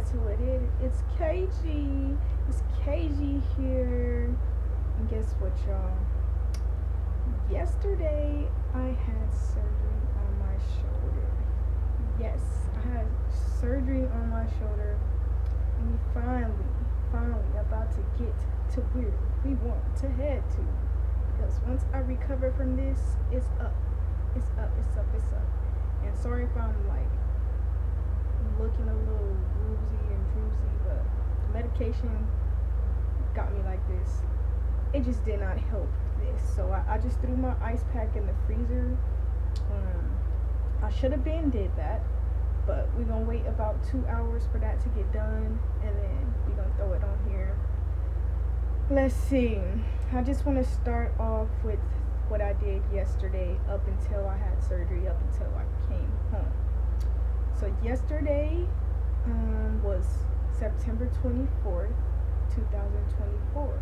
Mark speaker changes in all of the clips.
Speaker 1: guess who it is? It's KG. It's KG here. And guess what, y'all? Yesterday I had surgery on my shoulder. Yes, I had surgery on my shoulder, and we finally about to get to where we want to head to. Because once I recover from this, it's up. It's up, it's up, it's up. And sorry if I'm like looking a little woozy and droozy, but the medication got me like this. It just did not help this. So I just threw my ice pack in the freezer. I should have been did that, but we're gonna wait about 2 hours for that to get done, and then we're gonna throw it on here. Let's see. I just want to start off with what I did yesterday up until I had surgery, up until I came home. So yesterday was September 24th, 2024.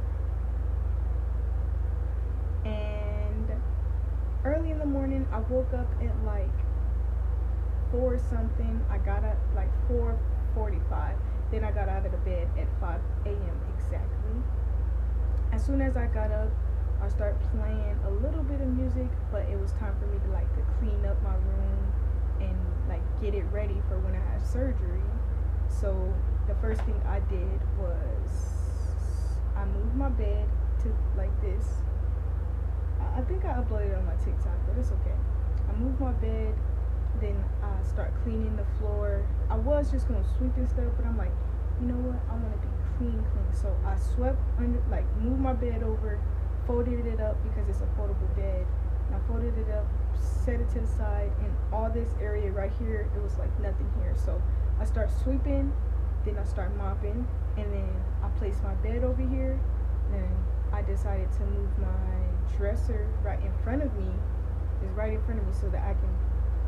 Speaker 1: And early in the morning, I woke up at like 4 something. I got up like 4:45. Then I got out of the bed at 5 a.m. exactly. As soon as I got up, I started playing a little bit of music, but it was time for me to clean up my room and like get it ready for when I had surgery. So the first thing I did was I moved my bed to like this. I think I uploaded it on my TikTok, but it's okay. I moved my bed, then I start cleaning the floor. I was just gonna sweep and stuff, but I'm like, you know what? I want to be clean. So I swept under, like moved my bed over, folded it up because it's a foldable bed. And I folded it up, set it to the side, and all this area right here, it was like nothing here. So I start sweeping, then I start mopping, and then I place my bed over here. Then I decided to move my dresser right in front of me. It's right in front of me so that I can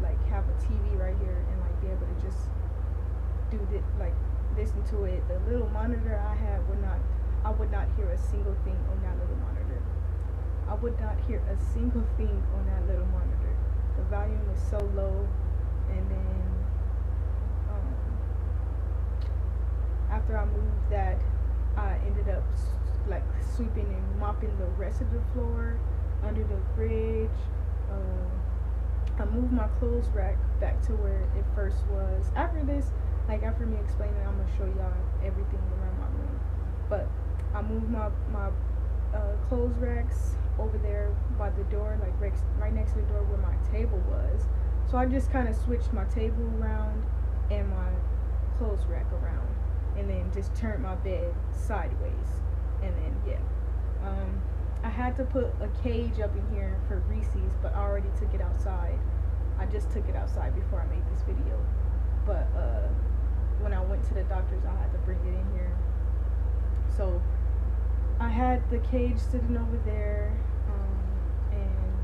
Speaker 1: like have a TV right here and like be able to just do this, like listen to it. The little monitor I had I would not hear a single thing on that little monitor. I would not hear a single thing on that little monitor. The volume was so low, and then after I moved that, I ended up like sweeping and mopping the rest of the floor under the fridge. I moved my clothes rack back to where it first was. After this, like after me explaining, I'm gonna show y'all everything around my room. But I moved my clothes racks over there by the door, like right next to the door where my table was. So I just kind of switched my table around and my clothes rack around, and then just turned my bed sideways. And then I had to put a cage up in here for Reese's, but I already took it outside. I just took it outside before I made this video. But when I went to the doctor's, I had to bring it in here. So I had the cage sitting over there, and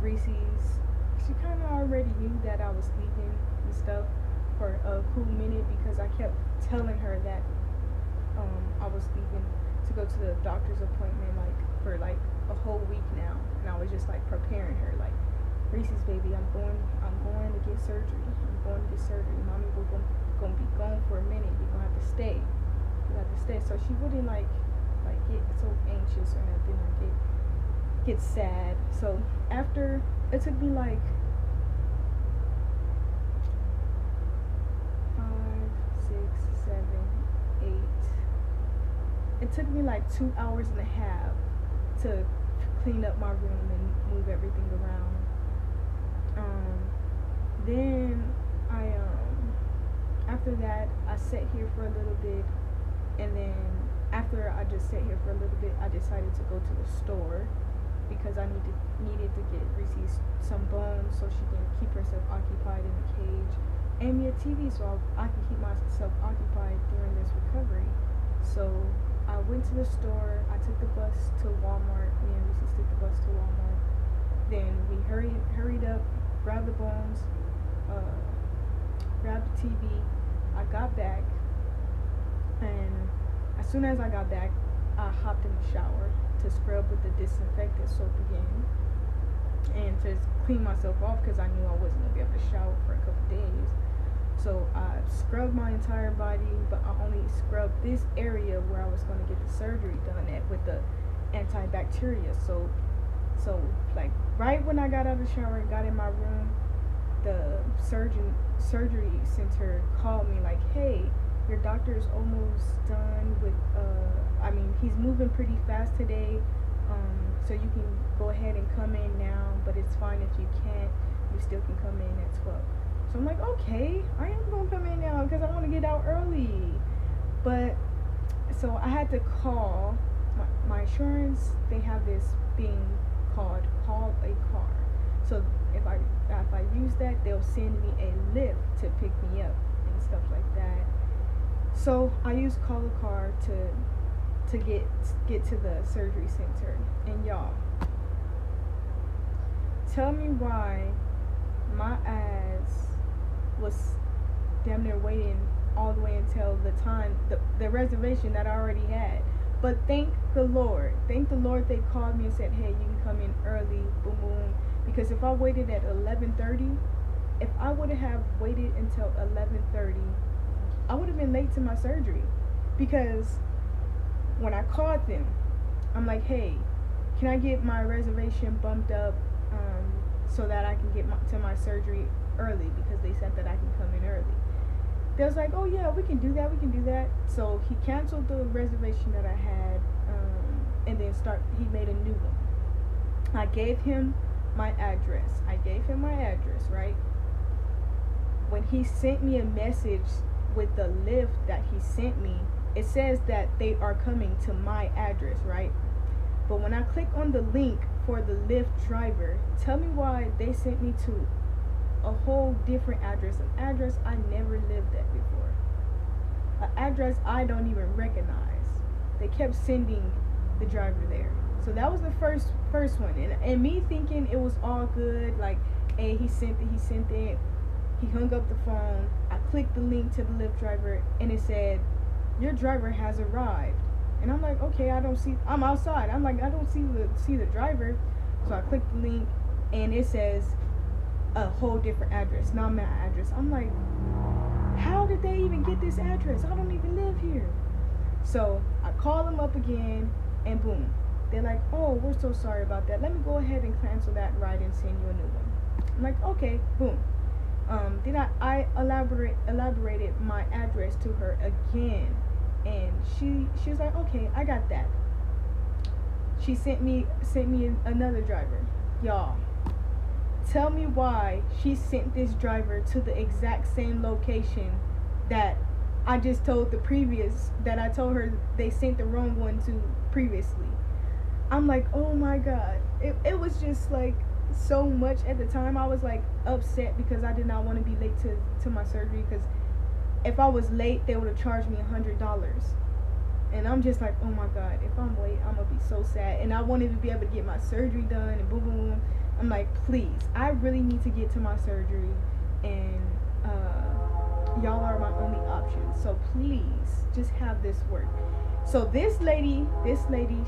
Speaker 1: Reese's, she kind of already knew that I was sleeping and stuff for a cool minute, because I kept telling her that I was leaving to go to the doctor's appointment like for like a whole week now, and I was just like preparing her like, Reese's baby, I'm going to get surgery. I'm going to get surgery. Mommy, we're gonna be gone for a minute. You're gonna have to stay. You have to stay. So she wouldn't like get so anxious or nothing, or get sad. So after it took me like 5, 6, 7, 8. It took me like 2 hours and a half to clean up my room and move everything around. Then I after that I sat here for a little bit, and then after I just sat here for a little bit, I decided to go to the store because I needed to get Reese's some bones so she can keep herself occupied in the cage, and me a TV so I can keep myself occupied during this recovery. So I went to the store. I took the bus to Walmart. Me and Reese's took the bus to Walmart. Then we hurried up, grabbed the bones, grabbed the TV. I got back, and as soon as I got back, I hopped in the shower to scrub with the disinfectant soap again, and to clean myself off because I knew I wasn't gonna be able to shower for a couple days. So So I scrubbed my entire body, but I only scrubbed this area where I was going to get the surgery done at with the antibacteria. So like right when I got out of the shower and got in my room, the surgery center called me like, hey, your doctor is almost done with I mean, he's moving pretty fast today, so you can go ahead and come in now, but it's fine if you can't, you still can come in at 12. So I'm like, okay, I am gonna come in now because I want to get out early. But so I had to call my insurance. They have this thing called call a car. So if I use that, they'll send me a lift to pick me up and stuff like that. So I use call a car to get to the surgery center. And y'all, tell me why my ass was damn near waiting all the way until the time, the reservation that I already had. But thank the Lord they called me and said, hey, you can come in early, boom boom. Because if I waited at 11:30, if I would have waited until 11:30, I would have been late to my surgery. Because when I called them, I'm like, hey, can I get my reservation bumped up so that I can get to my surgery early, because they said that I can come in early. They was like, oh yeah, we can do that. So he canceled the reservation that I had, and then he made a new one. I gave him my address, right? When he sent me a message with the lift that he sent me, it says that they are coming to my address, right? But when I click on the link for the Lyft driver, tell me why they sent me to a whole different address, an address I never lived at before, an address I don't even recognize. They kept sending the driver there. So that was the first one, and me thinking it was all good, like, hey, he sent it. He hung up the phone. I clicked the link to the Lyft driver, and it said, your driver has arrived. And I'm like, okay, I'm outside. I'm like, I don't see the driver. So I clicked the link, and it says a whole different address, not my address. I'm like, how did they even get this address? I don't even live here. So I call them up again, and boom, they're like, oh, we're so sorry about that. Let me go ahead and cancel that ride and send you a new one. I'm like, okay, boom. Then I elaborated my address to her again, and she was like, okay, I got that. She sent me another driver. Y'all, tell me why she sent this driver to the exact same location that I just told that I told her they sent the wrong one to previously. I'm like, oh my God. It was just like so much at the time. I was like upset because I did not want to be late to my surgery, because if I was late, they would have charged me $100. And I'm just like, oh my God, if I'm late, I'm going to be so sad. And I wanted to be able to get my surgery done, and boom, boom, boom. I'm like, please, I really need to get to my surgery, and y'all are my only option. So please, just have this work. So this lady,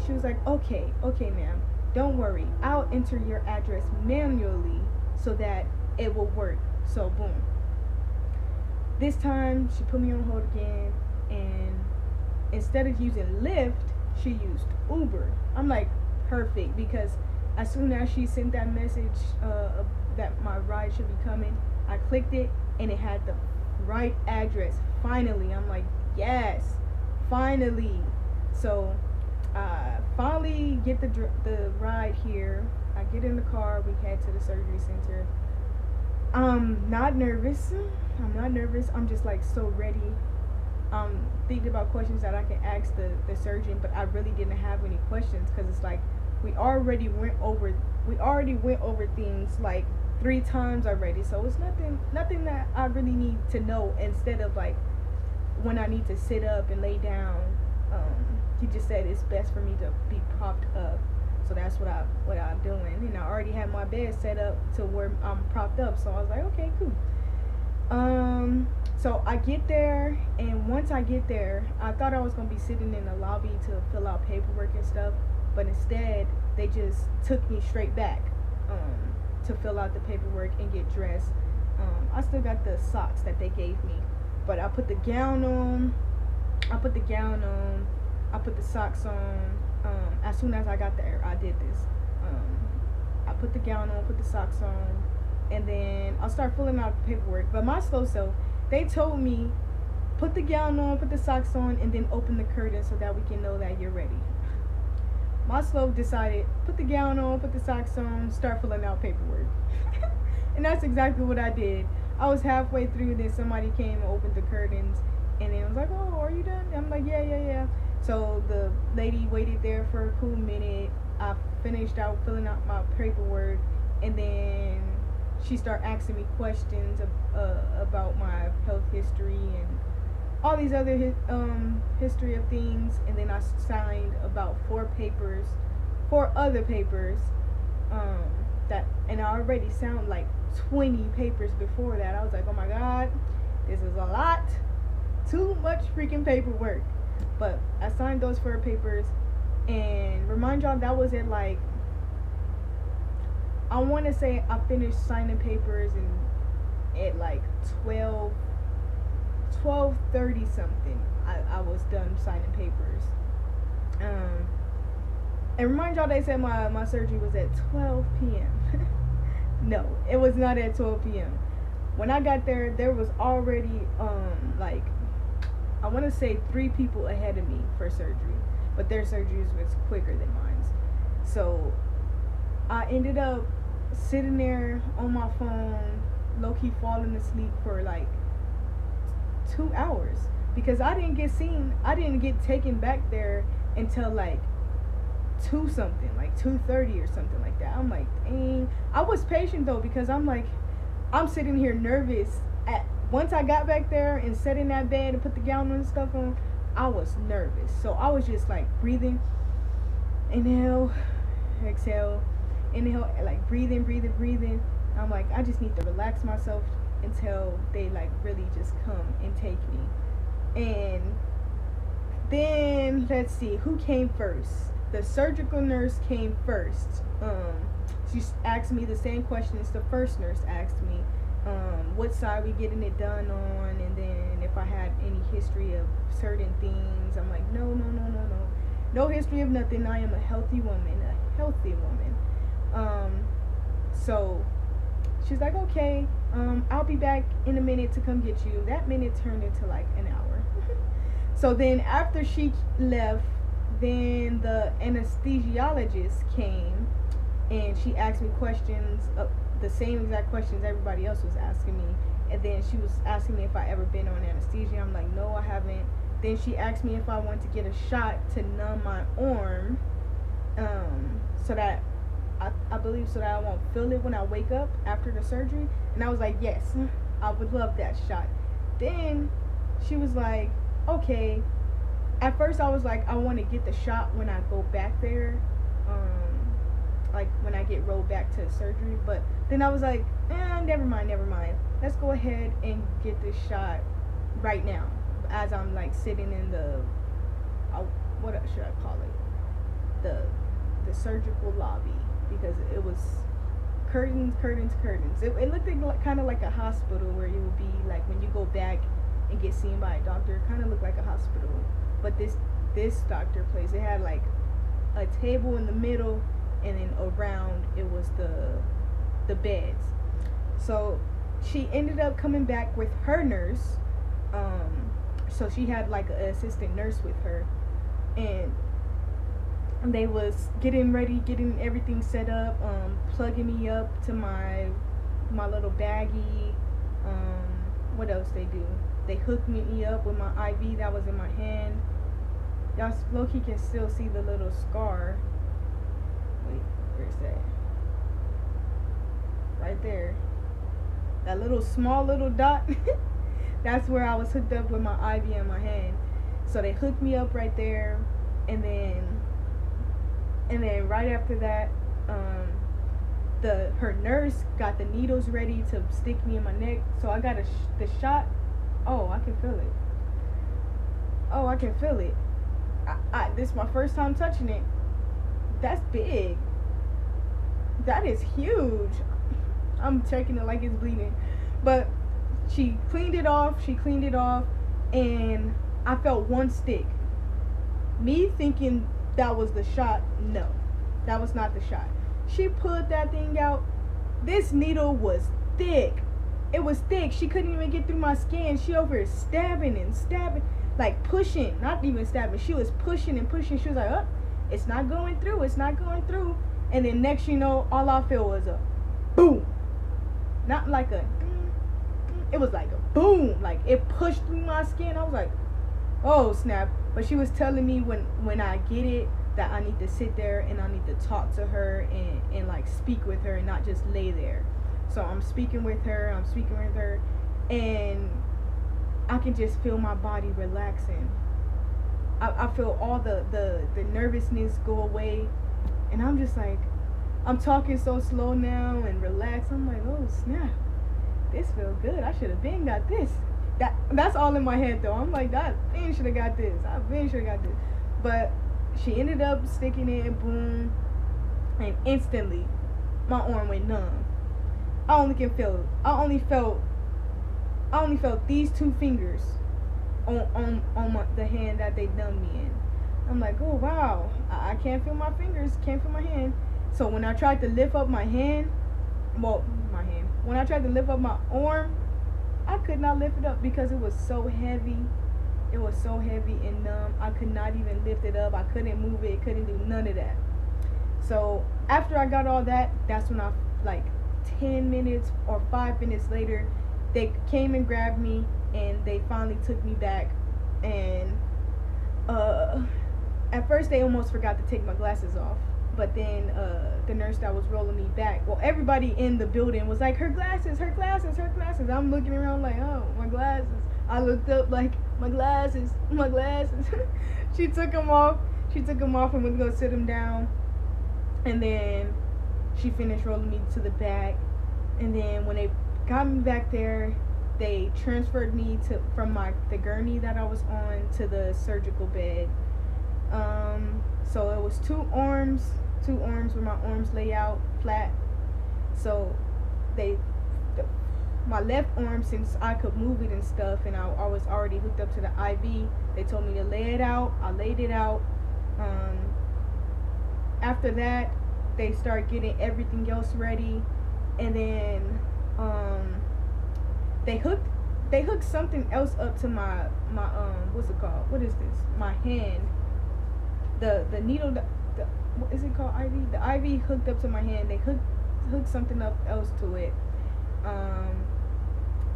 Speaker 1: she was like, okay, ma'am, don't worry. I'll enter your address manually so that it will work. So boom. This time, she put me on hold again, and instead of using Lyft, she used Uber. I'm like, perfect, because as soon as she sent that message that my ride should be coming, I clicked it, and it had the right address. Finally, I'm like, yes, finally. So finally get the ride here. I get in the car. We head to the surgery center. I'm not nervous. I'm just like so ready. Thinking about questions that I can ask the surgeon, but I really didn't have any questions, because it's like we already went over things like 3 times already. So it's nothing that I really need to know. Instead of like when I need to sit up and lay down, he just said it's best for me to be propped up. So that's what I'm doing. And I already had my bed set up to where I'm propped up. So I was like, okay, cool. So I get there, and once I get there, I thought I was gonna be sitting in the lobby to fill out paperwork and stuff, but instead they just took me straight back to fill out the paperwork and get dressed. I still got the socks that they gave me, but I put the gown on. I put the gown on. I put the socks on. As soon as I got there, I did this. I put the gown on, put the socks on, and then I'll start filling out the paperwork. But my slow self, they told me, put the gown on, put the socks on, and then open the curtain so that we can know that you're ready. My slow decided, put the gown on, put the socks on, start filling out paperwork. And that's exactly what I did. I was halfway through, then somebody came and opened the curtains, and then I was like, oh, are you done? I'm like, yeah. So the lady waited there for a cool minute. I finished out filling out my paperwork, and then she started asking me questions about my health history and all these other history of things. And then I signed about four other papers, that, and I already signed like 20 papers before that. I was like, oh my god, this is a lot, too much freaking paperwork. But I signed those 4 papers, and remind y'all, that was at like, I want to say I finished signing papers and at like 12:30 something. I was done signing papers. And remind y'all, they said my surgery was at 12 p.m. No, it was not at 12 p.m. When I got there, there was already like, I want to say 3 people ahead of me for surgery, but their surgeries was quicker than mine. So I ended up sitting there on my phone, low-key falling asleep for like 2 hours, because I didn't get taken back there until like 2 something, like 2:30 or something like that. I'm like, dang. I was patient though, because I'm like, I'm sitting here nervous. Once I got back there and sat in that bed and put the gown and stuff on, I was nervous. So I was just like breathing, inhale, exhale, inhale, like breathing. I'm like, I just need to relax myself until they like really just come and take me. And then let's see, who came first? The surgical nurse came first. She asked me the same questions the first nurse asked me. What side we getting it done on, and then if I had any history of certain things. I'm like, no history of nothing. I am a healthy woman. So she's like, okay, I'll be back in a minute to come get you. That minute turned into like an hour. So then after she left, then the anesthesiologist came, and she asked me questions, the same exact questions everybody else was asking me. And then she was asking me if I ever been on anesthesia. I'm like, no, I haven't. Then she asked me if I wanted to get a shot to numb my arm, so that I believe so that I won't feel it when I wake up after the surgery. And I was like, yes, I would love that shot. Then she was like, okay. At first I was like, I want to get the shot when I go back there, like when I get rolled back to surgery. But then I was like, never mind. Let's go ahead and get this shot right now, as I'm like sitting in the, what should I call it? The surgical lobby, because it was curtains. It looked like, kind of like a hospital, where you would be like when you go back and get seen by a doctor. It kind of looked like a hospital. But this doctor place, it had like a table in the middle, and then around it was the beds. So she ended up coming back with her nurse. So she had like an assistant nurse with her, and they was getting everything set up, plugging me up to my little baggie. What else they do? They hooked me up with my IV that was in my hand. Y'all low-key can still see the little scar. Wait, where's that? Right there. That small little dot. That's where I was hooked up with my IV in my hand. So they hooked me up right there, and then right after that, her nurse got the needles ready to stick me in my neck. So I got the shot. Oh, I can feel it. This is my first time touching it. That's big. That is huge. I'm checking it like it's bleeding. But she cleaned it off. She cleaned it off, and I felt one stick. Me thinking that was the shot. No, that was not the shot. She pulled that thing out. This needle was thick. It was thick. She couldn't even get through my skin. She over here stabbing and stabbing, like pushing, not even stabbing. She was pushing and pushing. She was like, "Oh, it's not going through. It's not going through." And then next, you know, all I felt was a boom. Not like a. It was like a boom. Like it pushed through my skin. I was like, "Oh snap!" But she was telling me when I get it that I need to sit there and I need to talk to her and like speak with her and not just lay there. So I'm speaking with her, and I can just feel my body relaxing. I feel all the nervousness go away, and I'm just like, I'm talking so slow now and relaxed. I'm like, oh snap, this feels good. I should have been got this. That's all in my head though. I'm like, that been should have got this. I been should have got this. But she ended up sticking it, boom, and instantly my arm went numb. I only felt these two fingers on the hand that they done me in. I'm like, oh wow, I can't feel my fingers, can't feel my hand. So when I tried to lift up my hand, when I tried to lift up my arm, I could not lift it up because it was so heavy. It was so heavy and numb. I could not even lift it up. I couldn't move it. Couldn't do none of that. So after I got all that, that's when I, like 10 minutes or 5 minutes later, they came and grabbed me and they finally took me back. And at first they almost forgot to take my glasses off. But then the nurse that was rolling me back, well, everybody in the building was like, her glasses, her glasses, her glasses. I'm looking around like, oh, my glasses. I looked up like, my glasses, my glasses. She took them off. She took them off and went to go sit them down. And then she finished rolling me to the back. And then when they got me back there, they transferred me from the gurney that I was on to the surgical bed. So it was two arms where my arms lay out flat. So my left arm, since I could move it and stuff, and I was already hooked up to the IV, they told me to lay it out. I laid it out. After that, they started getting everything else ready, and then they hooked something else up to my what's it called? What is this? My hand. The needle. What is it called? IV. The IV hooked up to my hand. They hooked something up else to it.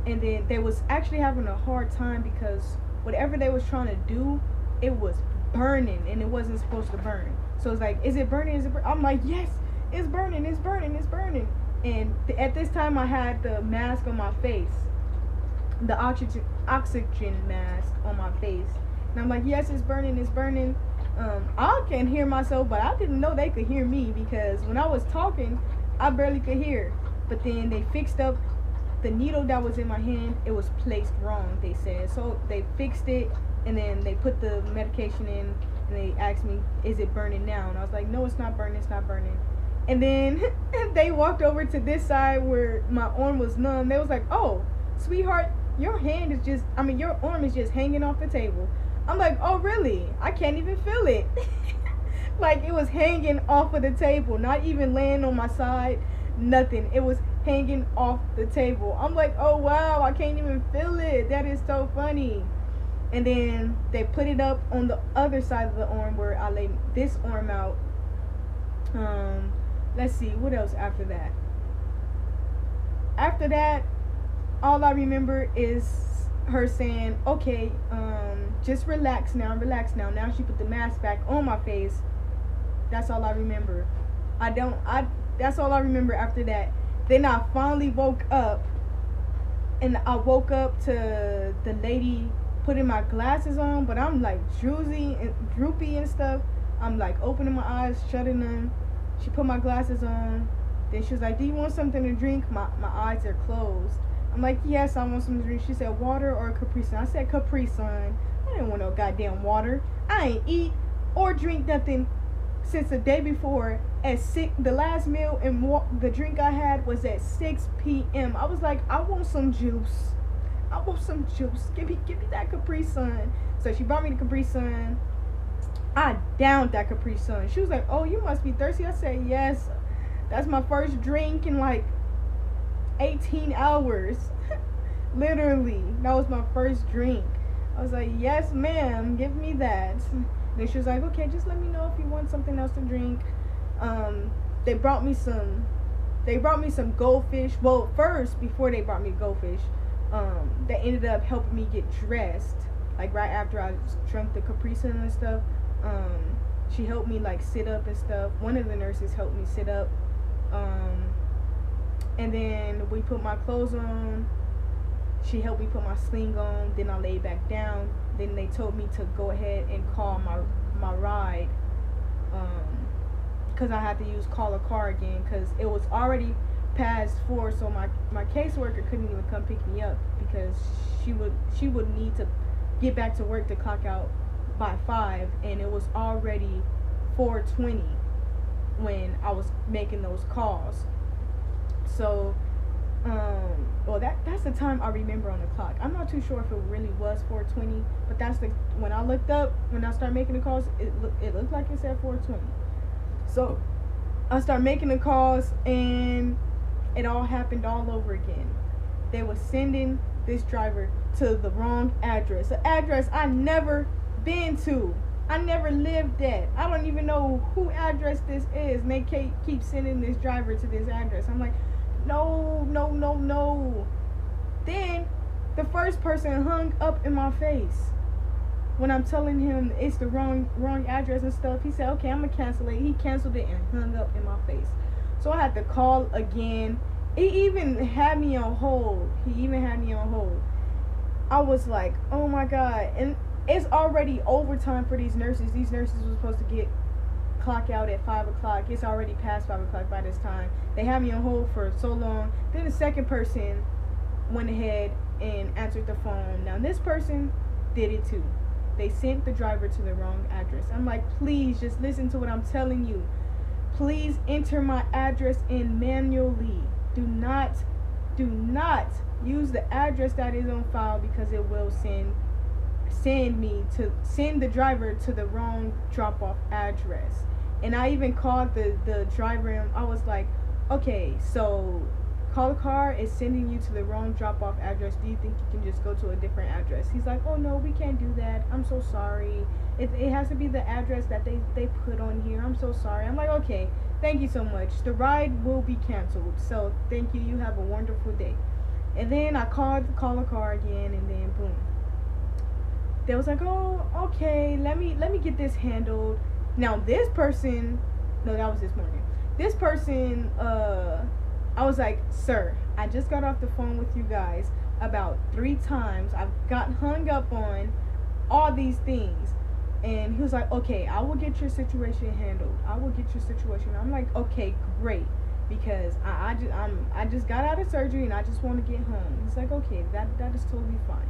Speaker 1: And then they was actually having a hard time because whatever they was trying to do, it was burning and it wasn't supposed to burn. So it's like, is it burning? Is it burning? I'm like, yes, it's burning, it's burning, it's burning. And at this time I had the mask on my face, the oxygen mask on my face. And I'm like, yes, it's burning, it's burning. I can hear myself, but I didn't know they could hear me because when I was talking, I barely could hear. But then they fixed up the needle that was in my hand. It was placed wrong, they said. So they fixed it, and then they put the medication in, and they asked me, is it burning now? And I was like, no, it's not burning, it's not burning. And then they walked over to this side where my arm was numb. They was like, oh, sweetheart, your arm is just hanging off the table. I'm like, oh, really? I can't even feel it. Like, it was hanging off of the table, not even laying on my side, nothing. It was hanging off the table. I'm like, oh, wow, I can't even feel it. That is so funny. And then they put it up on the other side of the arm where I laid this arm out. Let's see, what else after that? After that, all I remember is her saying, okay, just relax now. Now she put the mask back on my face. That's all I remember. That's all I remember after that. Then I finally woke up, and I woke up to the lady putting my glasses on, but I'm like droopy and stuff. I'm like opening my eyes, shutting them. She put my glasses on. Then she was like, do you want something to drink? My eyes are closed. I'm like, yes, I want something to drink. She said, water or Capri Sun? I said, Capri Sun. I didn't want no goddamn water. I ain't eat or drink nothing since the day before at 6. The last meal and the drink I had was at 6 p.m. I was like, I want some juice. I want some juice. Give me that Capri Sun. So she brought me the Capri Sun. I downed that Capri Sun. She was like, oh, you must be thirsty. I said, yes. That's my first drink in like 18 hours. Literally. That was my first drink. I was like, yes, ma'am. Give me that. Then she was like, okay, just let me know if you want something else to drink. They brought me some goldfish. Well, first, before they brought me goldfish, they ended up helping me get dressed. Like right after I drank the Capri Sun and stuff. She helped me like sit up and stuff. One of the nurses helped me sit up. And then we put my clothes on. She helped me put my sling on. Then I laid back down. Then they told me to go ahead and call my ride. Because I had to call a car again. Because it was already past 4. So my caseworker couldn't even come pick me up. Because she would need to get back to work to clock out by 5. And it was already 4:20 when I was making those calls. So well, that's the time I remember on the clock. I'm not too sure if it really was 4:20, but that's when I looked up, when I started making the calls, it looked like it said 4:20. So I started making the calls, and it all happened all over again. They were sending this driver to the wrong address, an address I never been to. I never lived at. I don't even know who address this is, and they keep sending this driver to this address. I'm like, no. Then the first person hung up in my face when I'm telling him it's the wrong address and stuff. He said, okay, I'm gonna cancel it. He canceled it and hung up in my face. So I had to call again. He even had me on hold. I was like, oh my God. And it's already overtime for these nurses. These nurses were supposed to get clock out at 5 o'clock. It's already past 5 o'clock by this time. They had me on hold for so long. Then the second person went ahead and answered the phone. Now this person did it too. They sent the driver to the wrong address. I'm like, please just listen to what I'm telling you. Please enter my address in manually. Do not use the address that is on file, because it will send the driver to the wrong drop-off address. And I even called the driver, and I was like, okay, so call the car is sending you to the wrong drop-off address. Do you think you can just go to a different address? He's like, oh no, we can't do that. I'm so sorry. It has to be the address that they put on here. I'm so sorry. I'm like, okay, thank you so much. The ride will be canceled. So thank you. You have a wonderful day. And then I called the car again, and then boom. They was like, oh, okay, let me get this handled. Now this person, no, that was this morning. This person, I was like, sir, I just got off the phone with you guys about 3 times. I've got hung up on all these things. And he was like, okay, I will get your situation handled. I'm like, okay, great. Because I just got out of surgery and I just want to get home. He's like, okay, that is totally fine.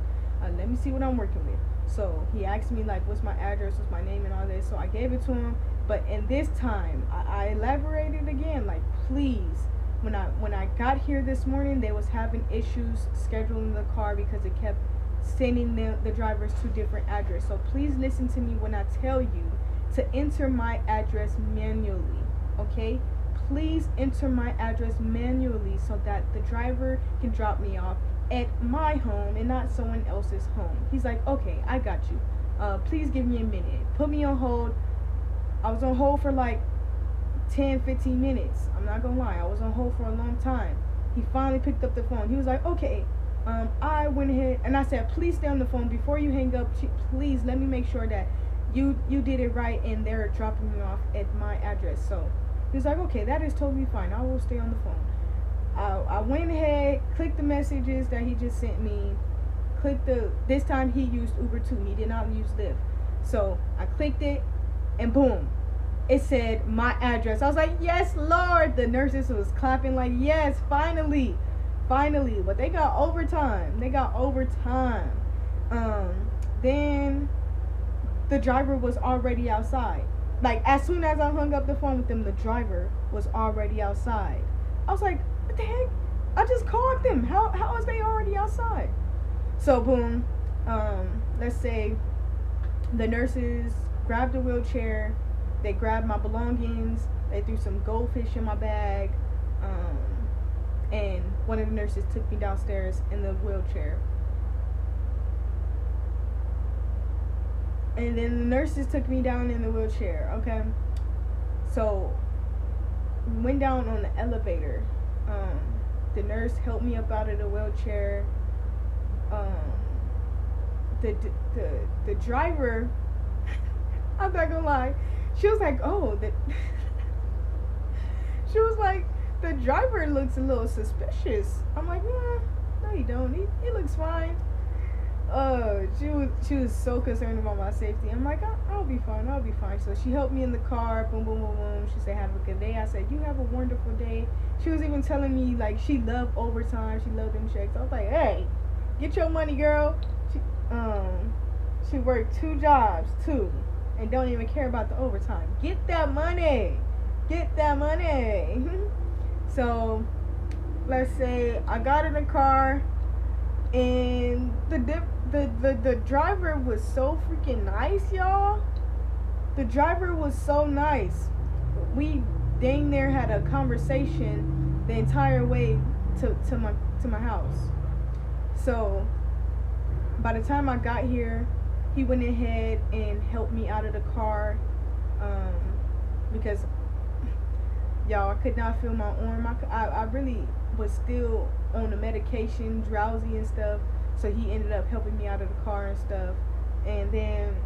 Speaker 1: Let me see what I'm working with. So he asked me like, what's my address, what's my name, and all this. So I gave it to him. But in this time, I elaborated again, like, please. When I got here this morning, they was having issues scheduling the car because it kept sending the drivers to different address. So please listen to me when I tell you to enter my address manually. Okay? Please enter my address manually so that the driver can drop me off at my home and not someone else's home. He's like, okay, I got you. Please give me a minute. Put me on hold. I was on hold for like 10-15 minutes. I'm not gonna lie, I was on hold for a long time. He finally picked up the phone. He was like, okay, I went ahead and I said, please stay on the phone before you hang up. Please let me make sure that you did it right and they're dropping me off at my address. So he was like, okay, that is totally fine. I will stay on the phone. I went ahead, clicked the messages that he just sent me. This time he used Uber too. He did not use Lyft. So I clicked it, and boom, it said my address. I was like, yes, Lord. The nurses was clapping like, yes, finally. But they got overtime. Then the driver was already outside. Like, as soon as I hung up the phone with them, the driver was already outside. I was like, what the heck? I just called them. How is they already outside? So boom, let's say the nurses grabbed a wheelchair, they grabbed my belongings, they threw some goldfish in my bag, and one of the nurses took me downstairs in the wheelchair. And then the nurses took me down in the wheelchair, okay? So, we went down on the elevator. The nurse helped me up out of the wheelchair. The driver, I'm not gonna lie, she was like, oh, she was like, the driver looks a little suspicious. I'm like, no, you don't. He looks fine. She was so concerned about my safety. I'm like, I'll be fine. So she helped me in the car. Boom, boom, boom, boom. She said, have a good day. I said, you have a wonderful day. She was even telling me, like, she loved overtime. She loved them checks. I was like, hey, get your money, girl. She worked 2 jobs too, and don't even care about the overtime. Get that money. So, let's say I got in the car, and the driver was so freaking nice, y'all. The driver was so nice. We dang near had a conversation the entire way to my house. So by the time I got here, he went ahead and helped me out of the car, because y'all, I could not feel my arm. I really was still on the medication, drowsy and stuff. So he ended up helping me out of the car and stuff. And then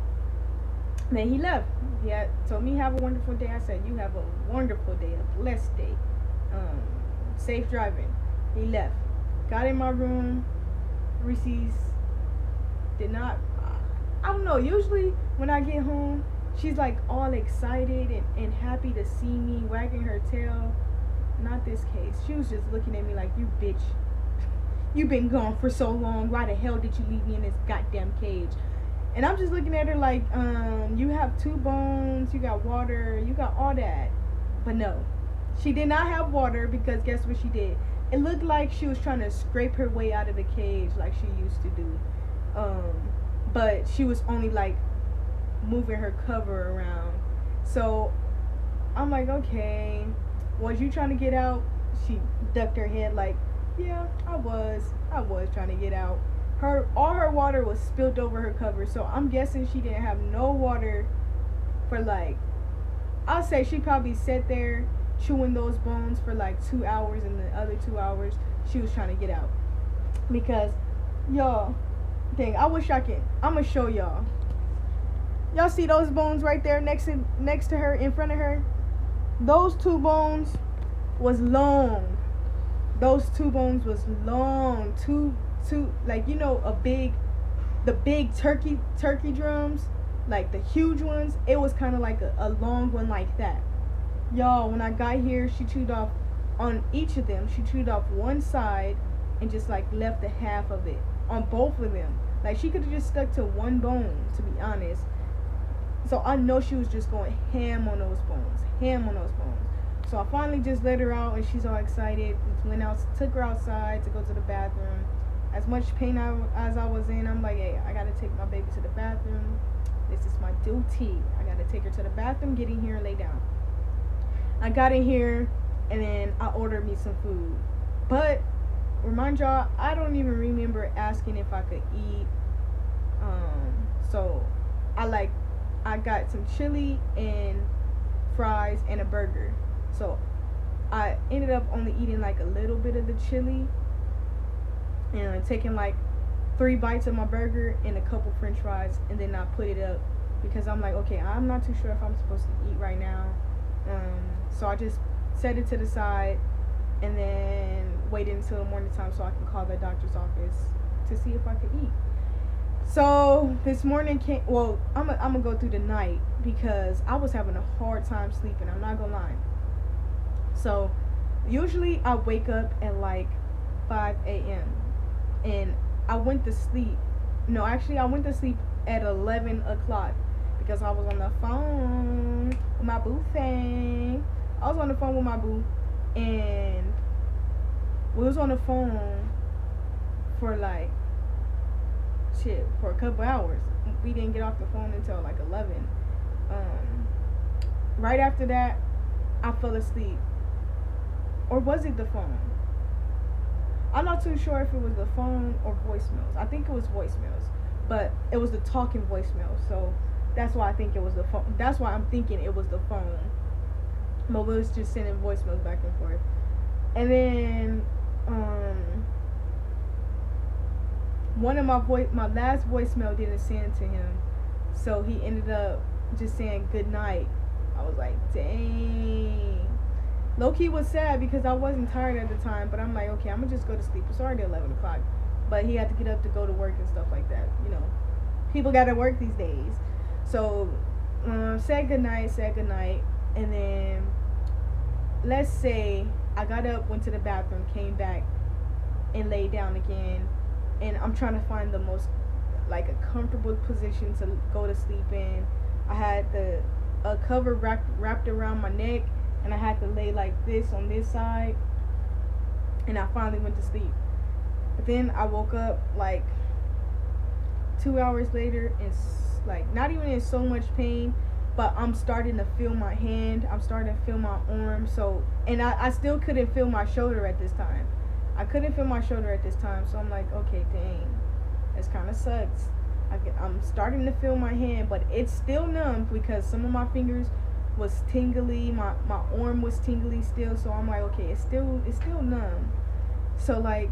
Speaker 1: he left. He had told me, have a wonderful day. I said, you have a wonderful day, a blessed day. Safe driving. He left. Got in my room. Reese's did not, I don't know, usually when I get home, she's like all excited and happy to see me, wagging her tail. Not this case. She was just looking at me like, you bitch, you've been gone for so long. Why the hell did you leave me in this goddamn cage? And I'm just looking at her like, you have 2 bones, you got water, you got all that. But no, she did not have water, because guess what she did? It looked like she was trying to scrape her way out of the cage like she used to do. But she was only like moving her cover around. So I'm like, okay, was you trying to get out? She ducked her head like, yeah, I was trying to get out. All her water was spilled over her cover, so I'm guessing she didn't have no water for like, I'll say she probably sat there chewing those bones for like 2 hours, and the other 2 hours she was trying to get out. Because y'all, dang, I wish I could. I'm gonna show y'all. Y'all see those bones right there next to her, in front of her? Those 2 bones was long. Those 2 bones was long. Two, like, you know, the big turkey drums, like the huge ones. It was kind of like a long one like that. Y'all, when I got here, she chewed off on each of them. She chewed off one side and just like left the half of it on both of them. Like, she could have just stuck to one bone, to be honest. So I know she was just going ham on those bones. So I finally just let her out, and she's all excited. Went out, took her outside to go to the bathroom. As much pain as I was in, I'm like, hey, I gotta take my baby to the bathroom. This is my duty. I gotta take her to the bathroom, get in here, and lay down. I got in here, and then I ordered me some food. But remind y'all, I don't even remember asking if I could eat. So I got some chili and fries and a burger. So I ended up only eating like a little bit of the chili, and taking like 3 bites of my burger and a couple french fries, and then I put it up, because I'm like, okay, I'm not too sure if I'm supposed to eat right now. So I just set it to the side, and then waited until morning time so I can call the doctor's office to see if I could eat. So this morning I'm gonna go through the night, because I was having a hard time sleeping, I'm not gonna lie. So usually I wake up at like 5 a.m. and I went to sleep at 11 o'clock, because I was on the phone with my boo thing. I was on the phone with my boo, and we was on the phone for like shit for a couple hours. We didn't get off the phone until like 11. Right after that, I fell asleep. Or was it the phone? I'm not too sure if it was the phone or voicemails. I think it was voicemails, but it was the talking voicemails. So that's why I think it was the phone. That's why I'm thinking it was the phone. But we was just sending voicemails back and forth. And then one of my last voicemail didn't send to him, so he ended up just saying good night. I was like, dang. Low key was sad because I wasn't tired at the time, but I'm like, okay, I'm gonna just go to sleep. It's already 11 o'clock, but he had to get up to go to work and stuff like that. You know, people gotta work these days. So said good night, and then let's say I got up, went to the bathroom, came back, and laid down again, and I'm trying to find the most like a comfortable position to go to sleep in. I had a cover wrapped around my neck, and I had to lay like this on this side, and I finally went to sleep. But then I woke up like 2 hours later and like not even in so much pain, but I'm starting to feel my hand, I'm starting to feel my arm. So, and I still couldn't feel my shoulder at this time. I couldn't feel my shoulder at this time, so I'm like, okay, dang, this kind of sucks. I'm starting to feel my hand, but it's still numb because some of my fingers was tingly, my arm was tingly still. So I'm like, okay, it's still numb. So like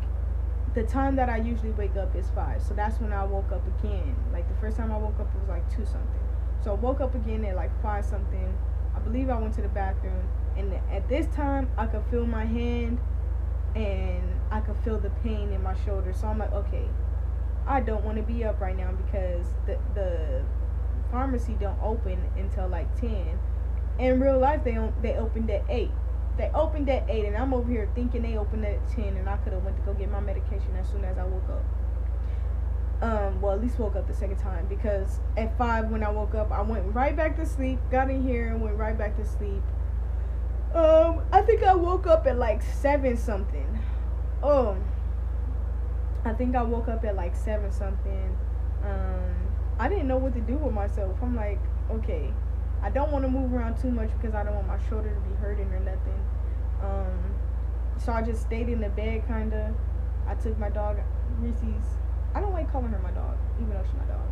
Speaker 1: the time that I usually wake up is 5, so that's when I woke up again. Like the first time I woke up it was like 2 something, so I woke up again at like 5 something. I believe I went to the bathroom, and at this time I could feel my hand and I could feel the pain in my shoulder. So I'm like, okay, I don't want to be up right now because the pharmacy don't open until like 10. In real life, they opened at 8. They opened at 8, and I'm over here thinking they opened at 10, and I could have went to go get my medication as soon as I woke up. Well, at least woke up the second time, because at 5 when I woke up, I went right back to sleep. Got in here and went right back to sleep. I think I woke up at like 7 something. I think I woke up at like 7 something. I didn't know what to do with myself. I'm like, okay, I don't want to move around too much because I don't want my shoulder to be hurting or nothing. So I just stayed in the bed, kinda. I took my dog, Reese's. I don't like calling her my dog, even though she's my dog.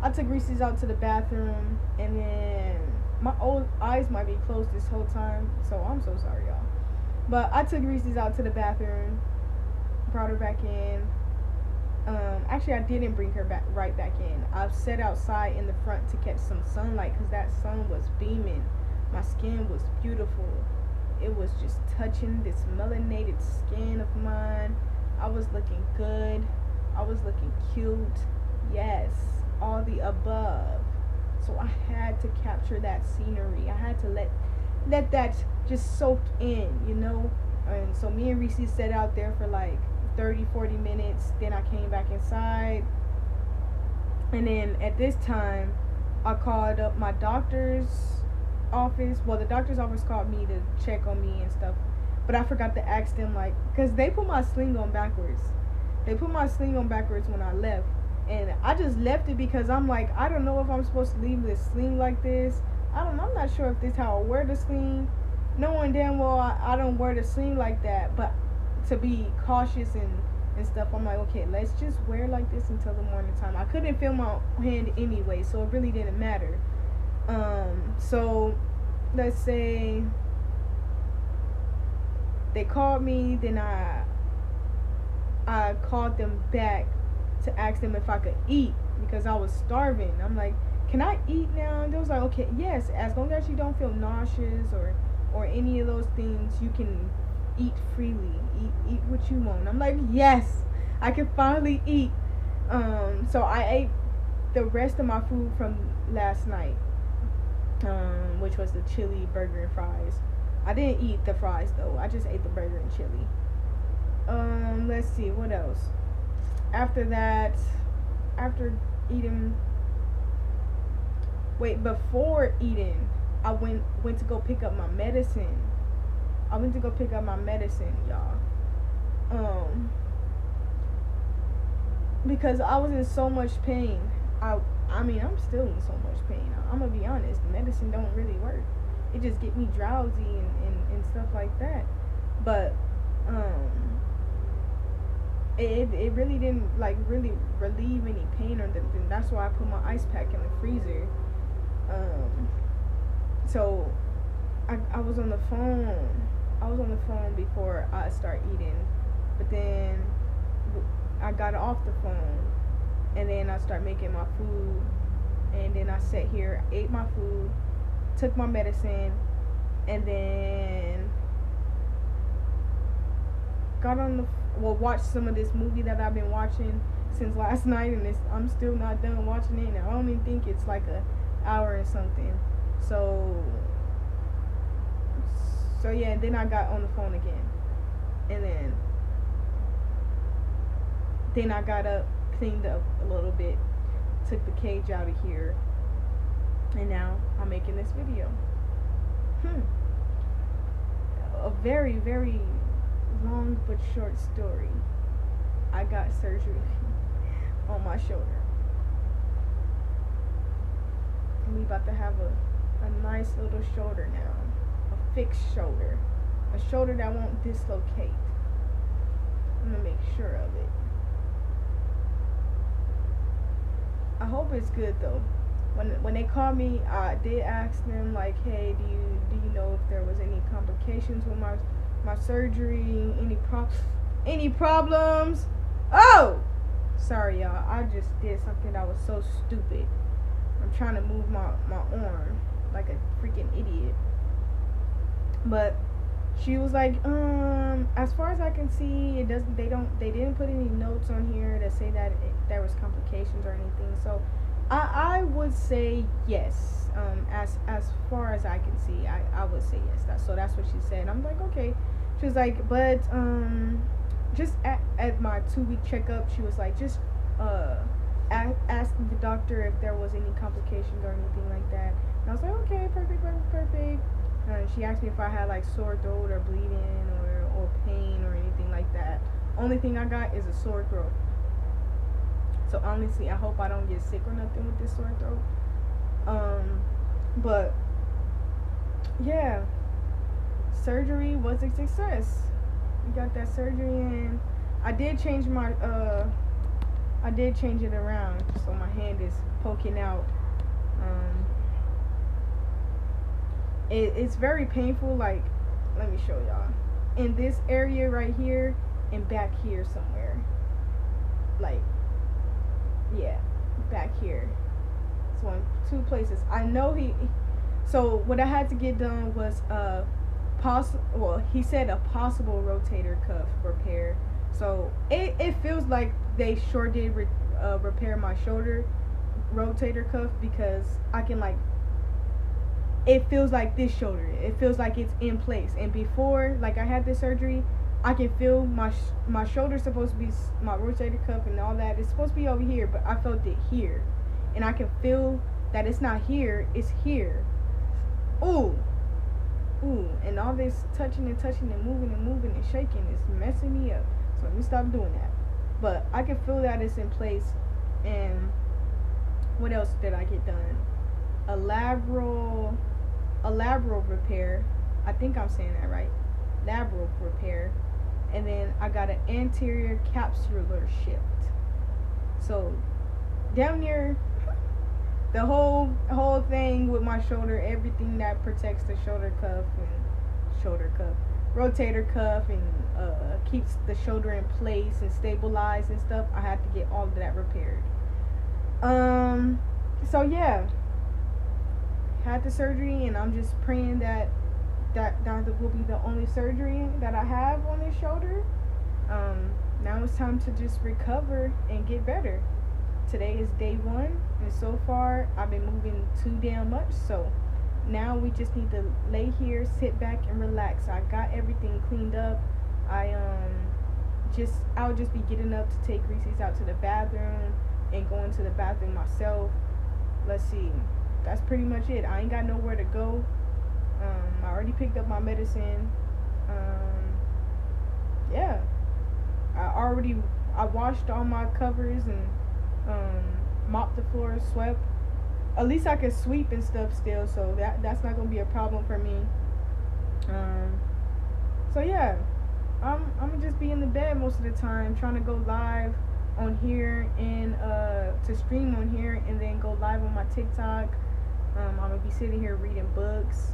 Speaker 1: I took Reese's out to the bathroom, and then my old eyes might be closed this whole time, so I'm so sorry, y'all. But I took Reese's out to the bathroom, brought her back in. Actually, I didn't bring her right back in. I sat outside in the front to catch some sunlight because that sun was beaming. My skin was beautiful. It was just touching this melanated skin of mine. I was looking good. I was looking cute. Yes, all the above. So I had to capture that scenery. I had to let that just soak in, you know. And so me and Reese sat out there for like 30-40 minutes. Then I came back inside, and then at this time I called up my doctor's office. Well, the doctor's office called me to check on me and stuff, but I forgot to ask them, like, because they put my sling on backwards. They put my sling on backwards when I left, and I just left it because I'm like, I don't know if I'm supposed to leave this sling like this. I'm not sure if this is how I wear the sling, knowing damn well I don't wear the sling like that. But to be cautious and stuff, I'm like, okay, let's just wear like this until the morning time. I couldn't feel my hand anyway, so it really didn't matter. So let's say they called me, then I called them back to ask them if I could eat because I was starving. I'm like, can I eat now? And they was like, okay, yes, as long as you don't feel nauseous or any of those things, you can eat freely. Eat what you want. I'm like, yes, I can finally eat. So I ate the rest of my food from last night, which was the chili burger and fries. I didn't eat the fries though. I just ate the burger and chili. Let's see, what else? After that, after eating Wait, before eating, I went to go pick up my medicine. I went to go pick up my medicine, y'all. Um, because I was in so much pain. I mean, I'm still in so much pain. I'm gonna be honest. Medicine don't really work. It just get me drowsy and stuff like that. But um, it really didn't like really relieve any pain or anything. That's why I put my ice pack in the freezer. Um, so I was on the phone. I was on the phone before I start eating, but then I got off the phone, and then I start making my food, and then I sat here, ate my food, took my medicine, and then got on the watched some of this movie that I've been watching since last night, and I'm still not done watching it, and I don't even think it's like a hour and something. So yeah, and then I got on the phone again, and then I got up, cleaned up a little bit, took the cage out of here, and now I'm making this video. A very, very long but short story. I got surgery on my shoulder. We about to have a nice little shoulder now. A fixed shoulder. A shoulder that won't dislocate. I'm gonna make sure of it. I hope it's good though. When they called me, I did ask them like, hey, do you know if there was any complications with my surgery, any problems? Oh, sorry y'all, I just did something that was so stupid. I'm trying to move my arm like a freaking idiot. But she was like, as far as I can see, they didn't put any notes on here to say that there was complications or anything. So I would say yes. As far as I can see, I would say yes. That's what she said. I'm like, okay. She was like, but just at my 2-week checkup, she was like, just asking the doctor if there was any complications or anything like that. And I was like, okay, perfect. She asked me if I had like sore throat or bleeding or pain or anything like that. Only thing I got is a sore throat. So honestly, I hope I don't get sick or nothing with this sore throat. But yeah, surgery was a success. We got that surgery, and I did change it around, so my hand is poking out. It's very painful. Like, let me show y'all. In this area right here, and back here somewhere. Like, yeah, back here. So in 2 places. I know so what I had to get done was he said a possible rotator cuff repair. So it feels like they sure did repair my shoulder rotator cuff, because I can like, it feels like this shoulder. It feels like it's in place. And before, like, I had this surgery, I can feel my shoulder's supposed to be, my rotator cuff and all that, it's supposed to be over here, but I felt it here. And I can feel that it's not here, it's here. Ooh. And all this touching and moving and shaking is messing me up. So let me stop doing that. But I can feel that it's in place. And what else did I get done? A labral repair. I think I'm saying that right. Labral repair. And then I got an anterior capsular shift. So down near the whole thing with my shoulder, everything that protects the shoulder cuff, rotator cuff, and keeps the shoulder in place and stabilized and stuff, I had to get all of that repaired. So yeah, had the surgery, and I'm just praying that will be the only surgery that I have on this shoulder. Now it's time to just recover and get better. Today is day 1, and so far I've been moving too damn much. So now we just need to lay here, sit back, and relax. I got everything cleaned up. I'll just be getting up to take Reese's out to the bathroom and going to the bathroom myself. Let's see. that's pretty much it. I ain't got nowhere to go. I already picked up my medicine. Yeah, I washed all my covers and mopped the floor, swept. At least I could sweep and stuff still, so that's not gonna be a problem for me. Um, so yeah, I'm gonna just be in the bed most of the time, trying to go live on here and to stream on here and then go live on my TikTok. I'm gonna be sitting here reading books,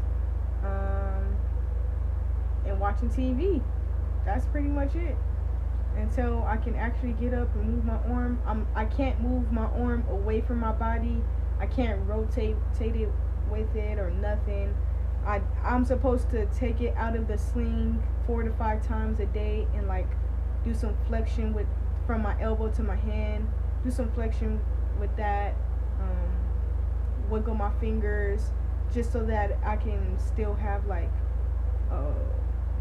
Speaker 1: and watching TV. That's pretty much it. Until I can actually get up and move my arm. I can't move my arm away from my body. I can't rotate it with it or nothing. I'm supposed to take it out of the sling 4 to 5 times a day and like do some flexion with from my elbow to my hand. Do some flexion with that. Wiggle my fingers just so that I can still have like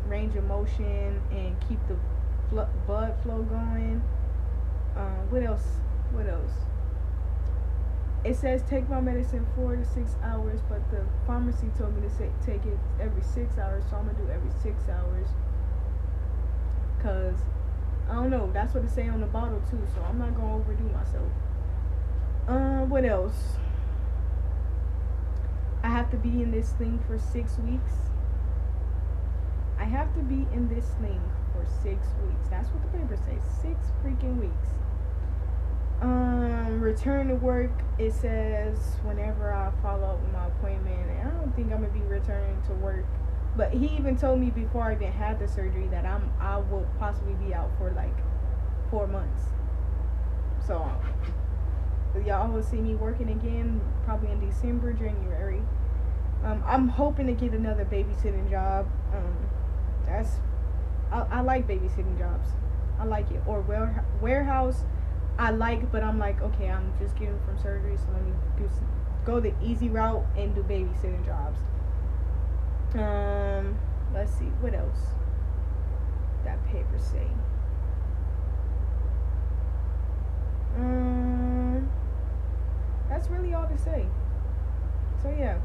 Speaker 1: range of motion and keep the blood flow going. What else? It says take my medicine 4 to 6 hours, but the pharmacy told me to take it every 6 hours, so I'm gonna do every 6 hours. Cause I don't know, that's what it say on the bottle too, so I'm not gonna overdo myself. What else? I have to be in this thing for 6 weeks. I have to be in this thing for 6 weeks. That's what the paper says. 6 freaking weeks. Return to work. It says whenever I follow up with my appointment, and I don't think I'm gonna be returning to work. But he even told me before I even had the surgery that I will possibly be out for like 4 months. So y'all will see me working again probably in December, January. I'm hoping to get another babysitting job. I like babysitting jobs. I like it. Or warehouse. I like, but I'm like, okay, I'm just getting from surgery, so let me go the easy route and do babysitting jobs. Let's see, what else that paper say? That's really all to say. So yeah,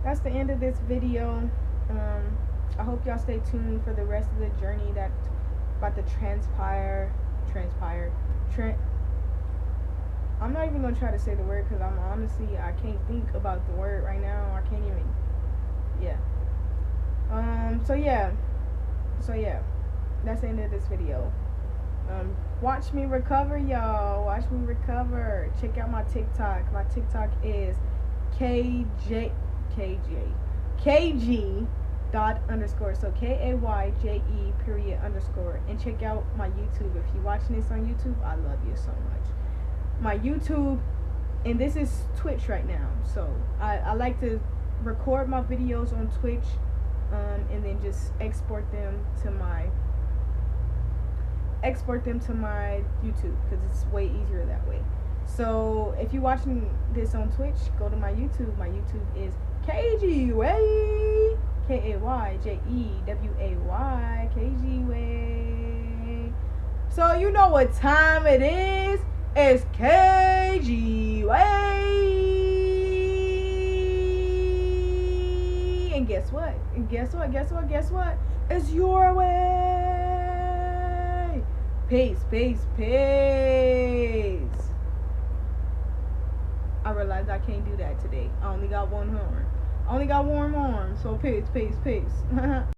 Speaker 1: that's the end of this video. I hope y'all stay tuned for the rest of the journey that's about to transpire. I'm not even gonna try to say the word because I'm honestly I can't think about the word right now. I can't even. Yeah. So yeah. That's the end of this video. Watch me recover, y'all. Watch me recover. Check out my TikTok. My TikTok is KG dot underscore. So KAYJE_. And check out my YouTube. If you're watching this on YouTube, I love you so much. My YouTube, and this is Twitch right now. So I like to record my videos on Twitch, and then just export them to my YouTube because it's way easier that way. So if you're watching this on Twitch, go to my YouTube. My YouTube is KGWay, KGWay. So you know what time it is. It's KGWay. And guess what? It's your way. Peace. I realized I can't do that today. I only got one arm. So peace.